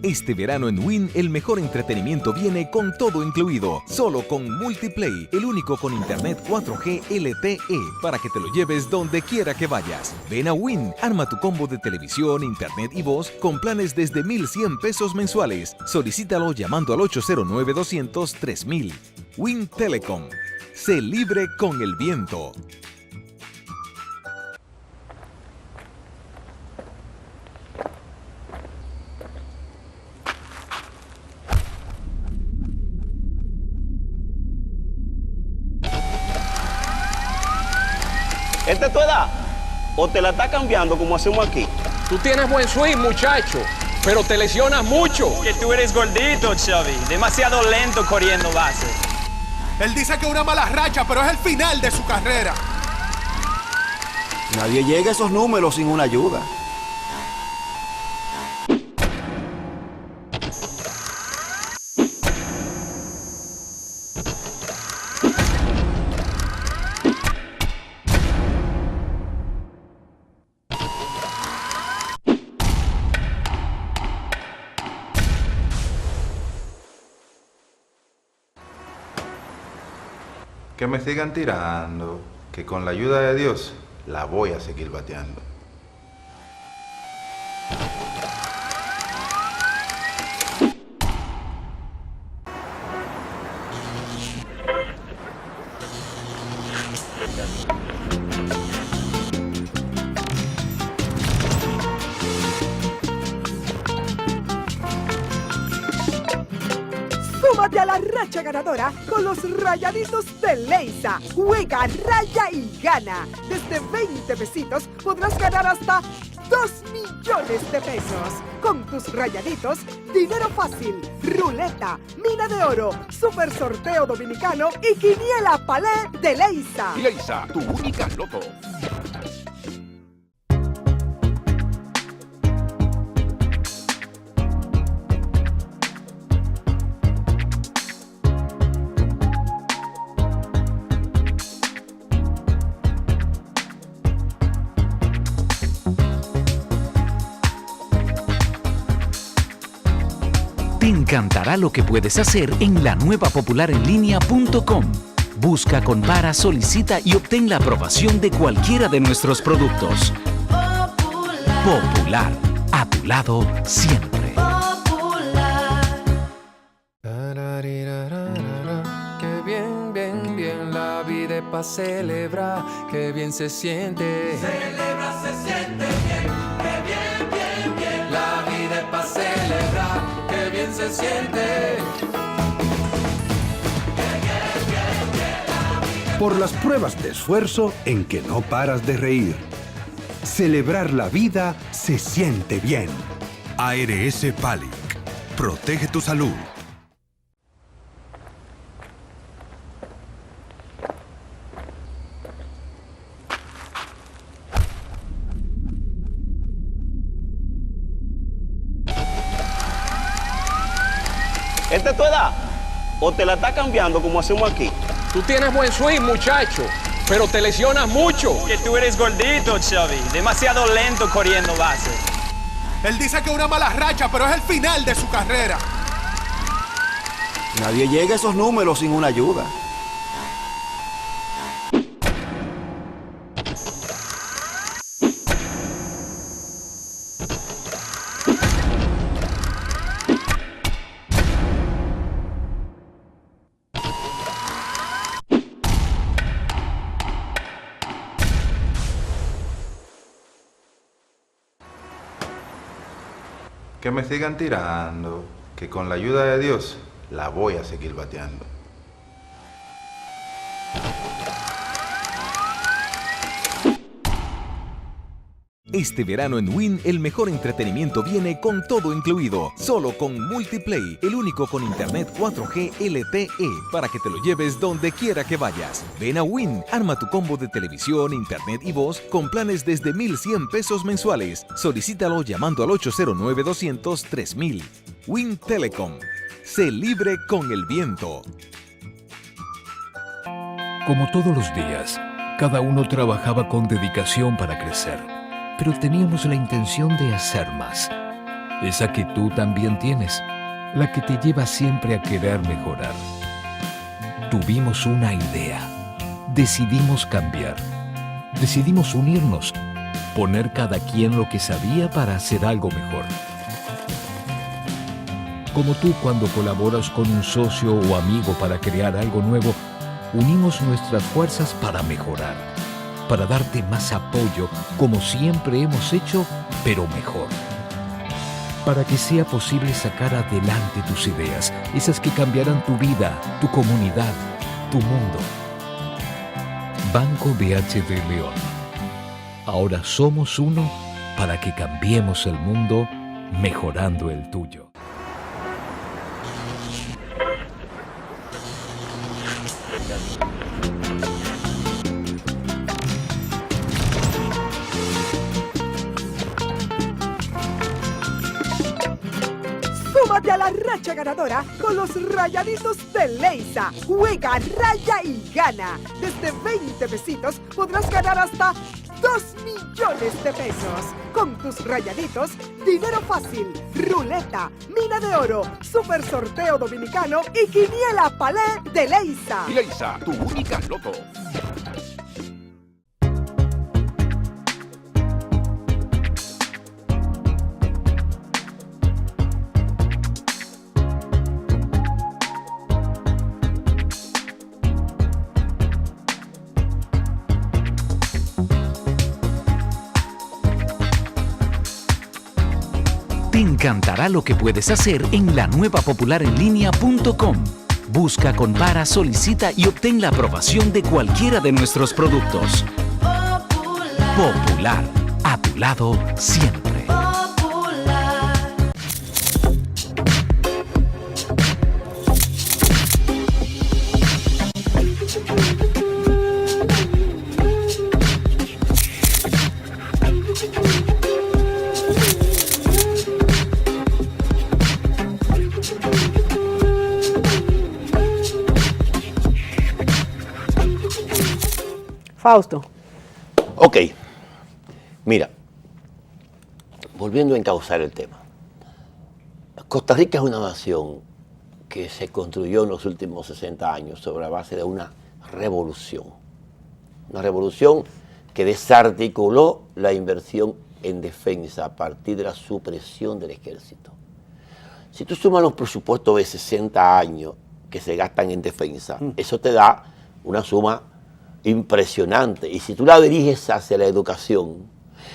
Este verano en Wynn, el mejor entretenimiento viene con todo incluido. Solo con Multiplay, el único con internet 4G LTE, para que te lo lleves donde quiera que vayas. Ven a Wynn, arma tu combo de televisión, internet y voz con planes desde 1,100 pesos mensuales. Solicítalo llamando al 809-200-3000. Wynn Telecom. Sé libre con el viento. ¿Esta es tu edad? ¿O te la está cambiando como hacemos aquí? Tú tienes buen swing, muchacho, pero te lesionas mucho. Que tú eres gordito, Xavi. Demasiado lento corriendo base. Él dice que una mala racha, pero es el final de su carrera. Nadie llega a esos números sin una ayuda. Que me sigan tirando, que con la ayuda de Dios la voy a seguir bateando. Súmate a la racha ganadora con los rayaditos de Leisa. Juega, raya y gana. Desde 20 pesitos podrás ganar hasta 2 millones de pesos. Con tus rayaditos, dinero fácil, ruleta, mina de oro, super sorteo dominicano y quiniela palé de Leisa. Leisa, tu única loto. Te encantará lo que puedes hacer en la nueva popularenlinea.com. Busca, compara, solicita y obtén la aprobación de cualquiera de nuestros productos. Popular, a tu lado siempre. Qué bien, bien, bien, la vida es pa' celebrar, qué bien se siente. Celebra, se siente bien, qué bien, bien, bien. La vida es pa' celebrar, qué bien se siente. Por las pruebas de esfuerzo en que no paras de reír. Celebrar la vida se siente bien. ARS Palic. Protege tu salud. ¿Esta es tu edad? ¿O te la está cambiando como hacemos aquí? Tú tienes buen swing, muchacho, pero te lesionas mucho. Que tú eres gordito, Xavi. Demasiado lento corriendo base. Él dice que una mala racha, pero es el final de su carrera. Nadie llega a esos números sin una ayuda. Que me sigan tirando, que con la ayuda de Dios la voy a seguir bateando. Este verano en Wynn el mejor entretenimiento viene con todo incluido, solo con Multiplay, el único con internet 4G LTE, para que te lo lleves donde quiera que vayas. Ven a Wynn, arma tu combo de televisión, internet y voz con planes desde 1,100 pesos mensuales. Solicítalo llamando al 809-200-3000. Wynn Telecom. Sé libre con el viento. Como todos los días, cada uno trabajaba con dedicación para crecer, pero teníamos la intención de hacer más. Esa que tú también tienes, la que te lleva siempre a querer mejorar. Tuvimos una idea, decidimos cambiar, decidimos unirnos, poner cada quien lo que sabía para hacer algo mejor. Como tú cuando colaboras con un socio o amigo para crear algo nuevo, unimos nuestras fuerzas para mejorar, para darte más apoyo, como siempre hemos hecho, pero mejor. Para que sea posible sacar adelante tus ideas, esas que cambiarán tu vida, tu comunidad, tu mundo. Banco BHD León. Ahora somos uno para que cambiemos el mundo, mejorando el tuyo. Súmate a la racha ganadora con los Rayaditos de Leisa. Juega, raya y gana. Desde 20 pesitos podrás ganar hasta 2 millones de pesos. Con tus Rayaditos, dinero fácil, ruleta, mina de oro, super sorteo dominicano y quiniela palé de Leisa. Leisa, tu única loto. Te encantará lo que puedes hacer en la nueva popularenlinea.com. Busca, compara, solicita y obtén la aprobación de cualquiera de nuestros productos. Popular, a tu lado siempre. Fausto. Ok, mira, volviendo a encauzar el tema. Costa Rica es una nación que se construyó en los últimos 60 años sobre la base de una revolución que desarticuló la inversión en defensa a partir de la supresión del ejército. Si tú sumas los presupuestos de 60 años que se gastan en defensa, eso te da una suma impresionante. Y si tú la diriges hacia la educación,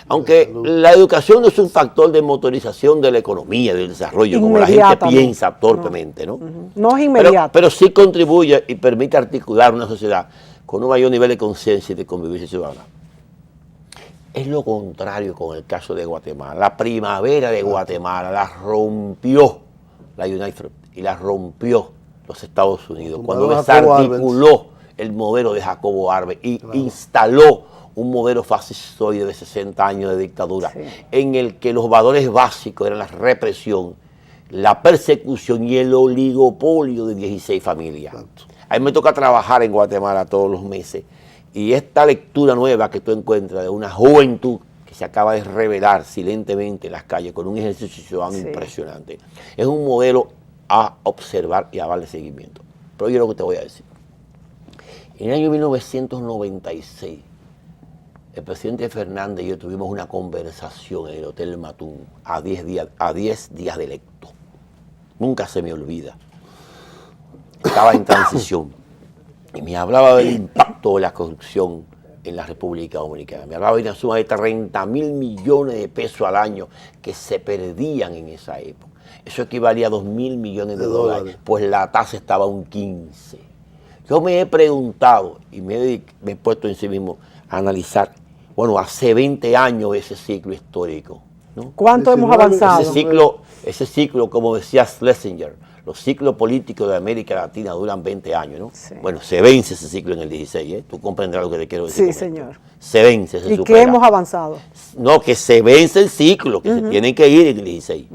aunque la educación no es un factor de motorización de la economía, del desarrollo, como la gente piensa torpemente, ¿no? No es inmediato. Pero sí contribuye y permite articular una sociedad con un mayor nivel de conciencia y de convivencia ciudadana. Es lo contrario con el caso de Guatemala. La primavera de Guatemala la rompió la United y la rompió los Estados Unidos cuando desarticuló el modelo de Jacobo Arbenz y instaló un modelo fascistoide de 60 años de dictadura, en el que los valores básicos eran la represión, la persecución y el oligopolio de 16 familias. A mí me toca trabajar en Guatemala todos los meses, y esta lectura nueva que tú encuentras de una juventud que se acaba de rebelar silentemente en las calles con un ejercicio ciudadano impresionante, es un modelo a observar y a darle seguimiento. Pero yo lo que te voy a decir. En el año 1996, el presidente Fernández y yo tuvimos una conversación en el Hotel Matún a 10 días de electo. Nunca se me olvida. Estaba en transición y me hablaba del impacto de la corrupción en la República Dominicana. Me hablaba de una suma de 30.000 millones de pesos al año que se perdían en esa época. Eso equivalía a 2.000 millones de dólares, pues la tasa estaba a un 15. Yo me he preguntado y me he puesto en sí mismo a analizar, bueno, hace 20 años ese ciclo histórico, ¿no? ¿Cuánto hemos avanzado? Ese ciclo, como decía Schlesinger, los ciclos políticos de América Latina duran 20 años, ¿no? Sí. Bueno, se vence ese ciclo en el 16, ¿eh? Tú comprenderás lo que te quiero decir. Sí, señor. Se vence, se supera. ¿Y supera. qué hemos avanzado? No, que se vence el ciclo, que se tienen que ir en el 16.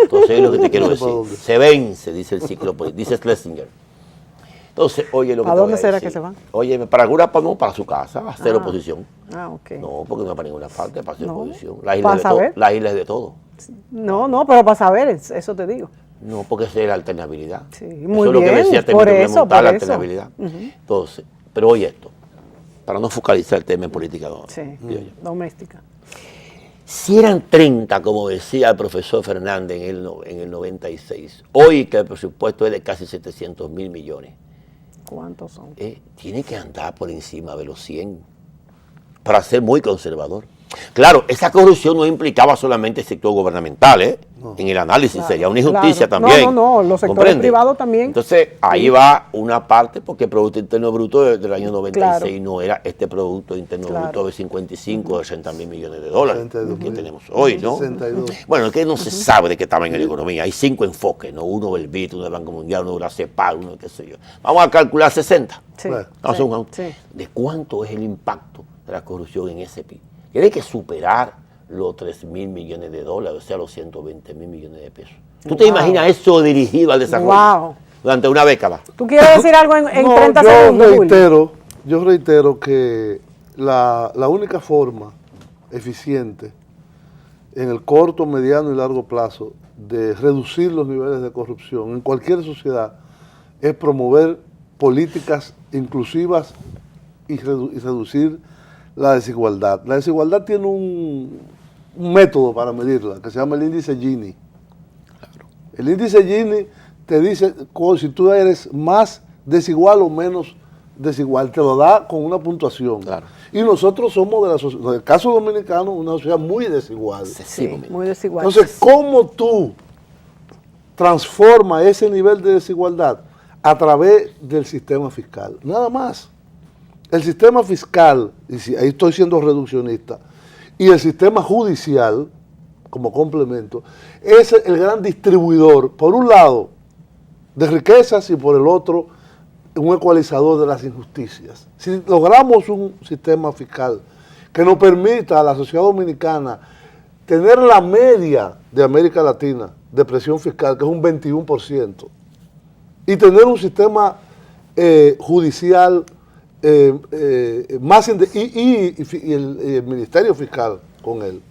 Entonces es lo que te quiero decir. Se vence, dice el ciclo político, dice Schlesinger. Entonces, oye, lo que ¿a dónde será que se van? Oye, para alguna no, para su casa, a hacer oposición. Ok. No, porque no para ninguna parte, para hacer oposición. La isla es de todo. No, pero para saber, eso te digo. No, porque esa es la alternabilidad. Sí, muy eso bien, es lo que decía por eso. La alternabilidad. Entonces, pero oye esto, para no focalizar el tema en política doméstica. Si eran 30, como decía el profesor Fernández en el 96, hoy que el presupuesto es de casi 700.000 millones. ¿Cuántos son? Tiene que andar por encima de los 100 para ser muy conservador. Claro, esa corrupción no implicaba solamente el sector gubernamental, no. En el análisis sería una injusticia también. No, los sectores privados también. Entonces, ahí va una parte, porque el Producto Interno Bruto del año 96 no era este Producto Interno Bruto de 55 o 60.000 millones de dólares que tenemos hoy, ¿no? 62. Bueno, es que no se sabe de qué estaba en la economía. Hay 5 enfoques, ¿no? Uno del BID, uno del Banco Mundial, uno de la CEPAL, uno qué sé yo. Vamos a calcular 60. Sí. ¿De cuánto es el impacto de la corrupción en ese PIB? Tiene que superar los 3.000 millones de dólares, o sea, los 120.000 millones de pesos. ¿Tú te imaginas eso dirigido al desarrollo durante una década? ¿Tú quieres decir algo en 30 segundos, Yo reitero que la única forma eficiente en el corto, mediano y largo plazo de reducir los niveles de corrupción en cualquier sociedad es promover políticas inclusivas y reducir la desigualdad. La desigualdad tiene un método para medirla, que se llama el índice Gini. Claro. El índice Gini te dice si tú eres más desigual o menos desigual, te lo da con una puntuación. Claro. Y nosotros somos, en el caso dominicano, una sociedad muy desigual. Sí, muy desigual. Entonces, ¿cómo tú transformas ese nivel de desigualdad? A través del sistema fiscal, nada más. El sistema fiscal, y ahí estoy siendo reduccionista, y el sistema judicial, como complemento, es el gran distribuidor, por un lado, de riquezas y por el otro, un ecualizador de las injusticias. Si logramos un sistema fiscal que nos permita a la sociedad dominicana tener la media de América Latina de presión fiscal, que es un 21%, y tener un sistema judicial más y el Ministerio Fiscal con él,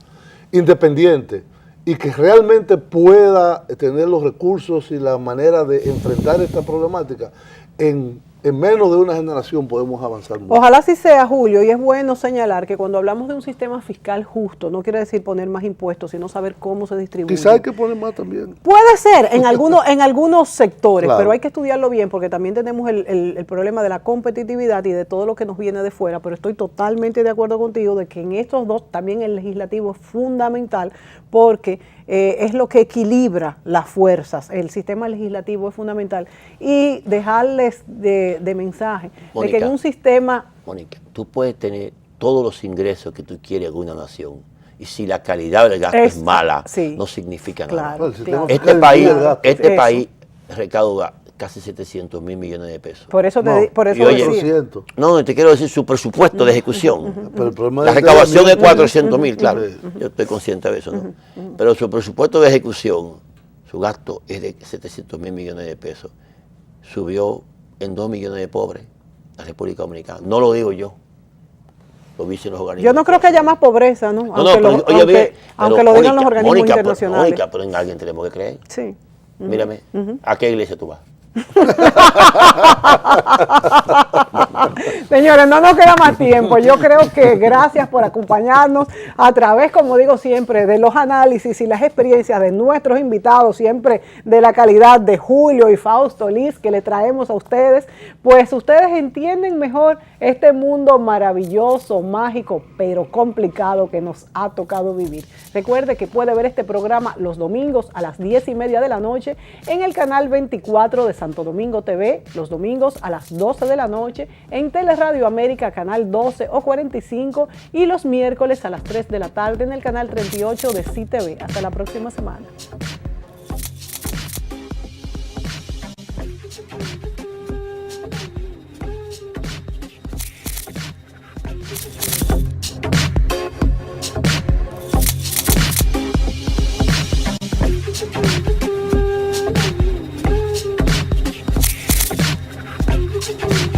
independiente, y que realmente pueda tener los recursos y la manera de enfrentar esta problemática, en menos de una generación podemos avanzar mucho. Ojalá así sea, Julio, y es bueno señalar que cuando hablamos de un sistema fiscal justo, no quiere decir poner más impuestos, sino saber cómo se distribuye. Quizá hay que poner más también. Puede ser, en algunos sectores, claro, pero hay que estudiarlo bien, porque también tenemos el problema de la competitividad y de todo lo que nos viene de fuera, pero estoy totalmente de acuerdo contigo de que en estos dos también el legislativo es fundamental, porque es lo que equilibra las fuerzas. El sistema legislativo es fundamental. Y dejarles de mensaje, Mónica, de que en un sistema... Mónica, tú puedes tener todos los ingresos que tú quieres en una nación, y si la calidad del gasto es mala, no significa nada. Claro. Este país recauda casi 700.000 millones de pesos. Por eso decía. No, te quiero decir su presupuesto de ejecución. Pero el problema la recaudación es 400.000, claro. Yo estoy consciente de eso, ¿no? Pero su presupuesto de ejecución, su gasto es de 700.000 millones de pesos. Subió en 2 millones de pobres la República Dominicana. No lo digo yo. Lo dicen los organismos. Yo no creo que haya más pobreza, ¿no? Aunque lo digan los organismos internacionales. Mónica, pero en alguien tenemos que creer. Sí. Mírame, ¿a qué iglesia tú vas? Señores, no nos queda más tiempo. Yo creo que gracias por acompañarnos a través, como digo siempre, de los análisis y las experiencias de nuestros invitados, siempre de la calidad de Julio y Fausto Liz, que le traemos a ustedes. Pues ustedes entienden mejor este mundo maravilloso, mágico, pero complicado que nos ha tocado vivir. Recuerde que puede ver este programa los domingos a las 10:30 de la noche en el canal 24 de Santo Domingo TV, los domingos a las 12 de la noche en Teleradio América, canal 12 o 45, y los miércoles a las 3 de la tarde en el canal 38 de CTV. Hasta la próxima semana. Thank you.